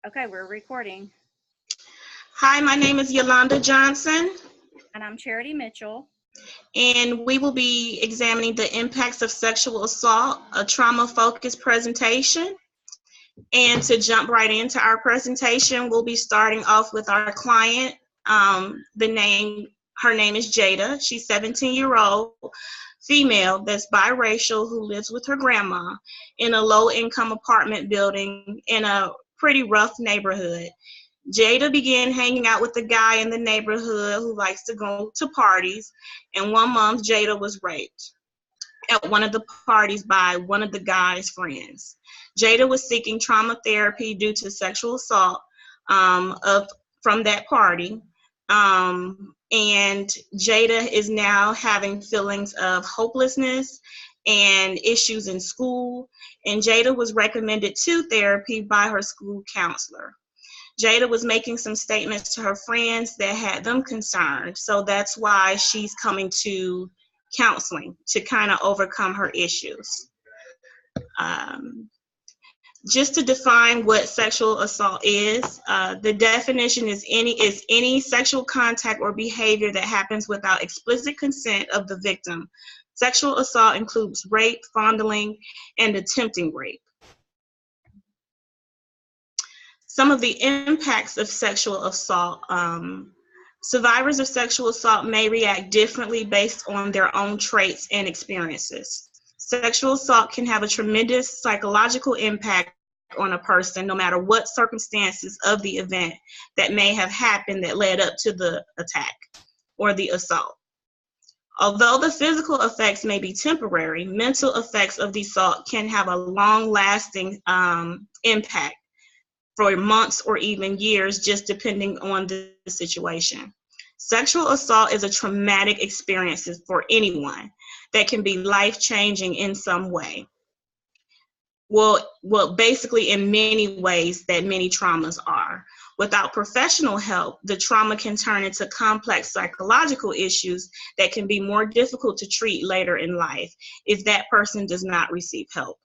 Okay, we're recording. Hi, my name is Yolanda Johnson, And I'm Charity Mitchell. and we will be examining the impacts of sexual assault, a trauma-focused presentation. And to jump right into our presentation, we'll be starting off with our client. Her name is Jada. She's 17-year-old female that's biracial who lives with her grandma in a low-income apartment building in a pretty rough neighborhood. Jada began hanging out with a guy in the neighborhood who likes to go to parties, and one month Jada was raped at one of the parties by one of the guy's friends. Jada was seeking trauma therapy due to sexual assault from that party. And Jada is now having feelings of hopelessness and issues in school. And Jada was recommended to therapy by her school counselor. Jada was making some statements to her friends that had them concerned. So that's why she's coming to counseling to kind of overcome her issues. Just to define what sexual assault is, the definition is any sexual contact or behavior that happens without explicit consent of the victim. Sexual assault includes rape, fondling, and attempting rape. Some of the impacts of sexual assault. Survivors of sexual assault may react differently based on their own traits and experiences. Sexual assault can have a tremendous psychological impact on a person, no matter what circumstances of the event that may have happened that led up to the attack or the assault. Although the physical effects may be temporary, mental effects of the assault can have a long-lasting impact for months or even years, just depending on the situation. Sexual assault is a traumatic experience for anyone that can be life-changing in some way. Well, basically in many ways that many traumas are. Without professional help, the trauma can turn into complex psychological issues that can be more difficult to treat later in life if that person does not receive help.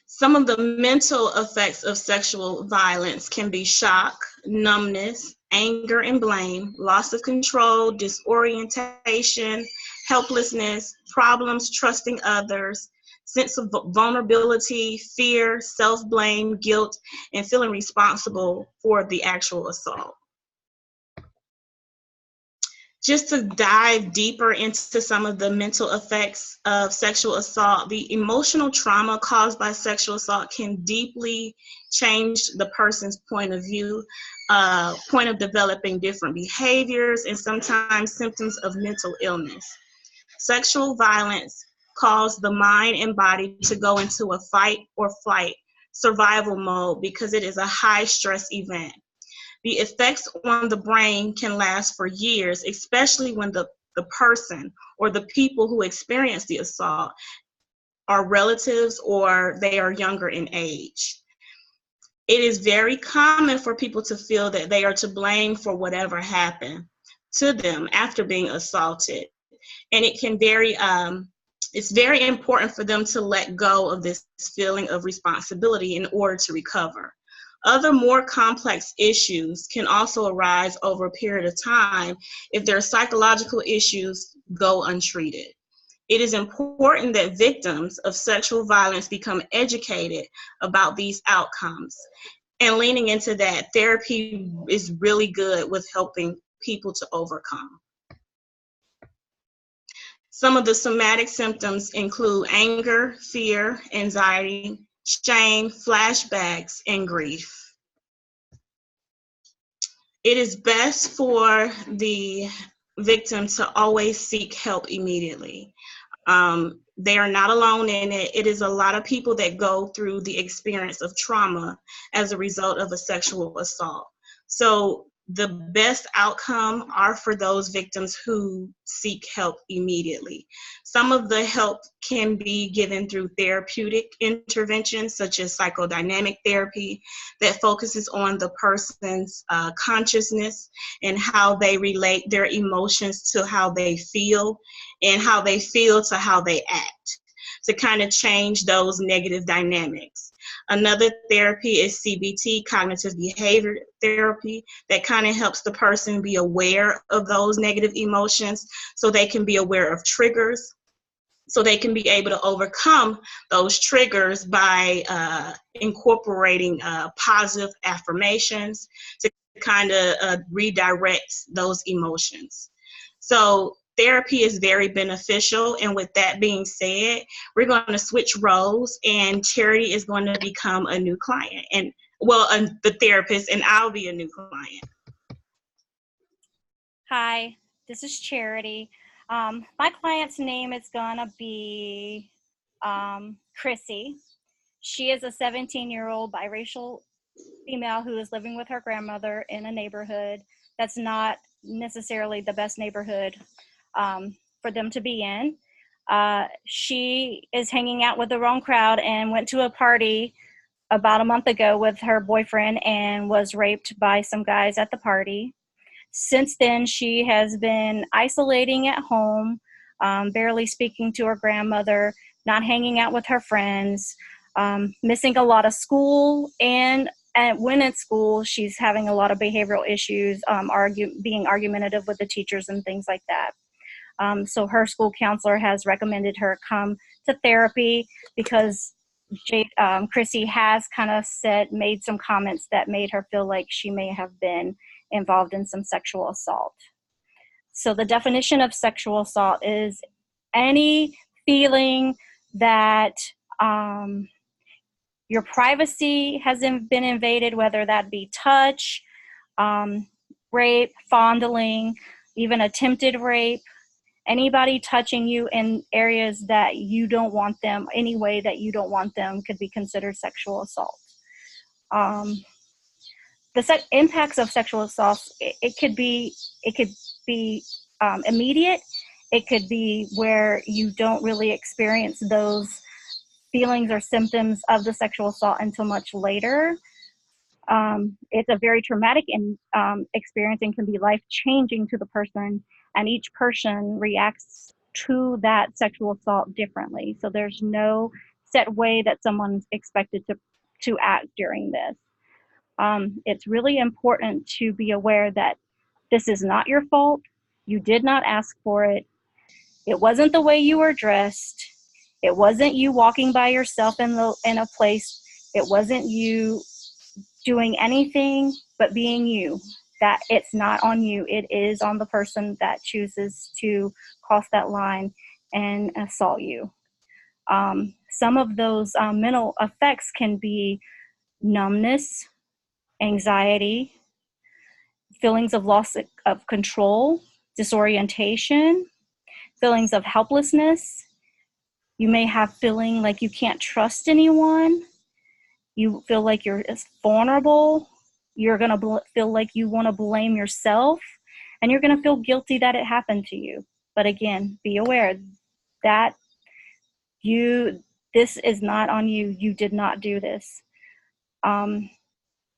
Some of the mental effects of sexual violence can be shock, numbness, anger and blame, loss of control, disorientation, helplessness, problems trusting others, sense of vulnerability, fear, self-blame, guilt, and feeling responsible for the actual assault. Just to dive deeper into some of the mental effects of sexual assault, the emotional trauma caused by sexual assault can deeply change the person's point of view, point of developing different behaviors, and sometimes symptoms of mental illness. Sexual violence causes the mind and body to go into a fight or flight survival mode because it is a high stress event. The effects on the brain can last for years, especially when the person or the people who experience the assault are relatives or they are younger in age. It is very common for people to feel that they are to blame for whatever happened to them after being assaulted. And it can it's very important for them to let go of this feeling of responsibility in order to recover. Other more complex issues can also arise over a period of time if their psychological issues go untreated. It is important that victims of sexual violence become educated about these outcomes. And leaning into that, therapy is really good with helping people to overcome. Some of the somatic symptoms include anger, fear, anxiety, shame, flashbacks, and grief. It is best for the victim to always seek help immediately. They are not alone in it. It is a lot of people that go through the experience of trauma as a result of a sexual assault. So the best outcome are for those victims who seek help immediately. Some of the help can be given through therapeutic interventions, such as psychodynamic therapy, that focuses on the person's consciousness and how they relate their emotions to how they feel and how they feel to how they act. to kind of change those negative dynamics. Another therapy is CBT, cognitive behavior therapy, that kind of helps the person be aware of those negative emotions so they can be aware of triggers, so they can be able to overcome those triggers by incorporating positive affirmations to kind of redirect those emotions. So therapy is very beneficial. And with that being said, we're going to switch roles, and Charity is going to become a new client, and the therapist, and I'll be a new client. Hi, this is Charity. My client's name is gonna be Chrissy. She is a 17-year-old biracial female who is living with her grandmother in a neighborhood that's not necessarily the best neighborhood for them to be in. She is hanging out with the wrong crowd and went to a party about a month ago with her boyfriend and was raped by some guys at the party. Since then, she has been isolating at home, barely speaking to her grandmother, not hanging out with her friends, missing a lot of school, and when at school, she's having a lot of behavioral issues, being argumentative with the teachers and things like that. So her school counselor has recommended her come to therapy because Chrissy has kind of made some comments that made her feel like she may have been involved in some sexual assault. So the definition of sexual assault is any feeling that your privacy has been invaded, whether that be touch, rape, fondling, even attempted rape, anybody touching you in areas that you don't want them, any way that you don't want them, could be considered sexual assault. The impacts of sexual assault, it could be immediate. It could be where you don't really experience those feelings or symptoms of the sexual assault until much later. It's a very traumatic experience and can be life-changing to the person, and each person reacts to that sexual assault differently. So there's no set way that someone's expected to act during this. It's really important to be aware that this is not your fault. You did not ask for it. It wasn't the way you were dressed. It wasn't you walking by yourself in a place. It wasn't you doing anything but being you. That it's not on you. It is on the person that chooses to cross that line and assault you. Some of those mental effects can be numbness, anxiety, feelings of loss of control, disorientation, feelings of helplessness. You may have feeling like you can't trust anyone. You feel like you're vulnerable. You're going to feel like you want to blame yourself, and you're going to feel guilty that it happened to you. But again, be aware that this is not on you. You did not do this.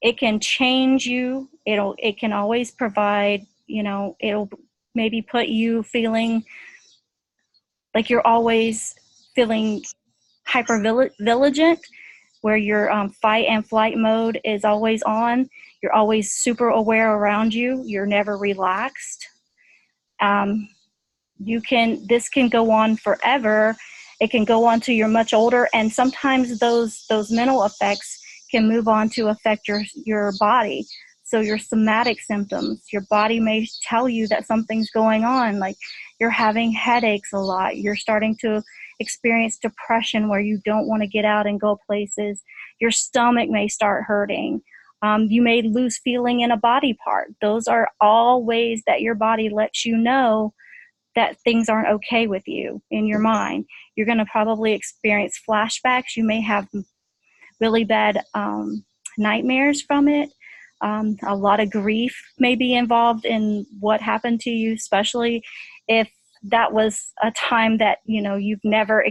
It can change you. It can always provide, it'll maybe put you feeling like you're always feeling hyper-vigilant, where your fight and flight mode is always on. You're always super aware around you. You're never relaxed. This can go on forever. It can go on till you're much older, and sometimes those mental effects can move on to affect your body. So your somatic symptoms, your body may tell you that something's going on, like you're having headaches a lot. You're starting to experience depression where you don't want to get out and go places. Your stomach may start hurting. You may lose feeling in a body part. Those are all ways that your body lets you know that things aren't okay with you in your mind. You're going to probably experience flashbacks. You may have really bad nightmares from it. A lot of grief may be involved in what happened to you, especially if that was a time that you've never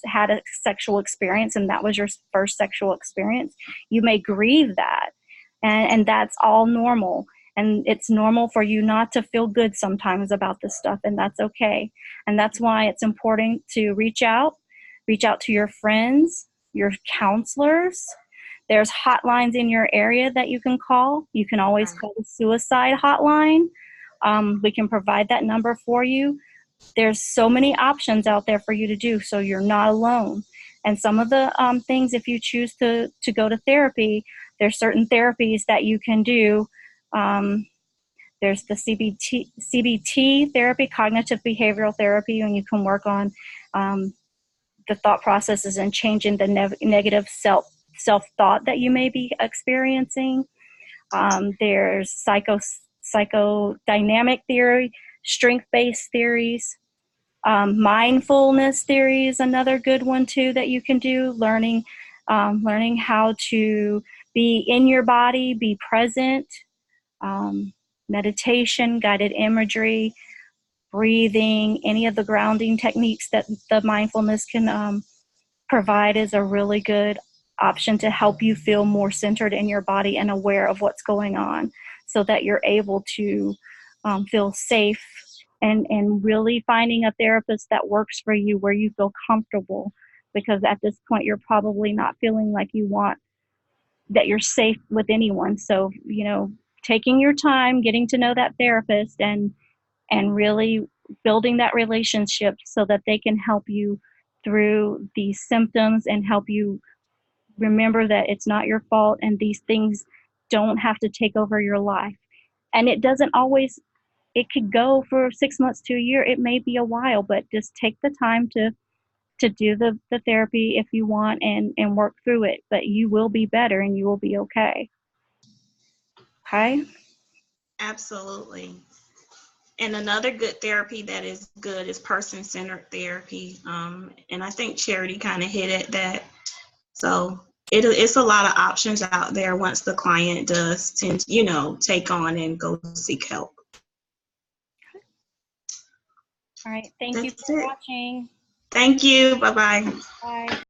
had a sexual experience, and that was your first sexual experience. You may grieve that, and that's all normal. And it's normal for you not to feel good sometimes about this stuff, and that's okay. And that's why it's important to reach out reach out to your friends, your counselors. There's hotlines in your area that you can call. You can always call the suicide hotline. We can provide that number for you. There's so many options out there for you to do, so you're not alone. And some of the things, if you choose to go to therapy, there's certain therapies that you can do. There's the CBT therapy, cognitive behavioral therapy, and you can work on the thought processes and changing the negative self-thought that you may be experiencing. There's psychodynamic theory, strength-based theories. Mindfulness theory is another good one too that you can do. Learning how to be in your body, be present. Meditation, guided imagery, breathing, any of the grounding techniques that the mindfulness can provide is a really good option to help you feel more centered in your body and aware of what's going on, so that you're able to feel safe, and really finding a therapist that works for you, where you feel comfortable, because at this point you're probably not feeling like that you're safe with anyone. So, taking your time, getting to know that therapist, and really building that relationship so that they can help you through these symptoms and help you remember that it's not your fault and these things don't have to take over your life. And it doesn't always, it could go for 6 months to a year. It may be a while, but just take the time to do the therapy if you want, and work through it. But you will be better and you will be okay. Okay? Absolutely. And another good therapy that is good is person-centered therapy. And I think Charity kind of hit at that. So it's a lot of options out there once the client does tend to, take on and go seek help. All right. Thank you for watching. Thank you. Bye-bye. Bye.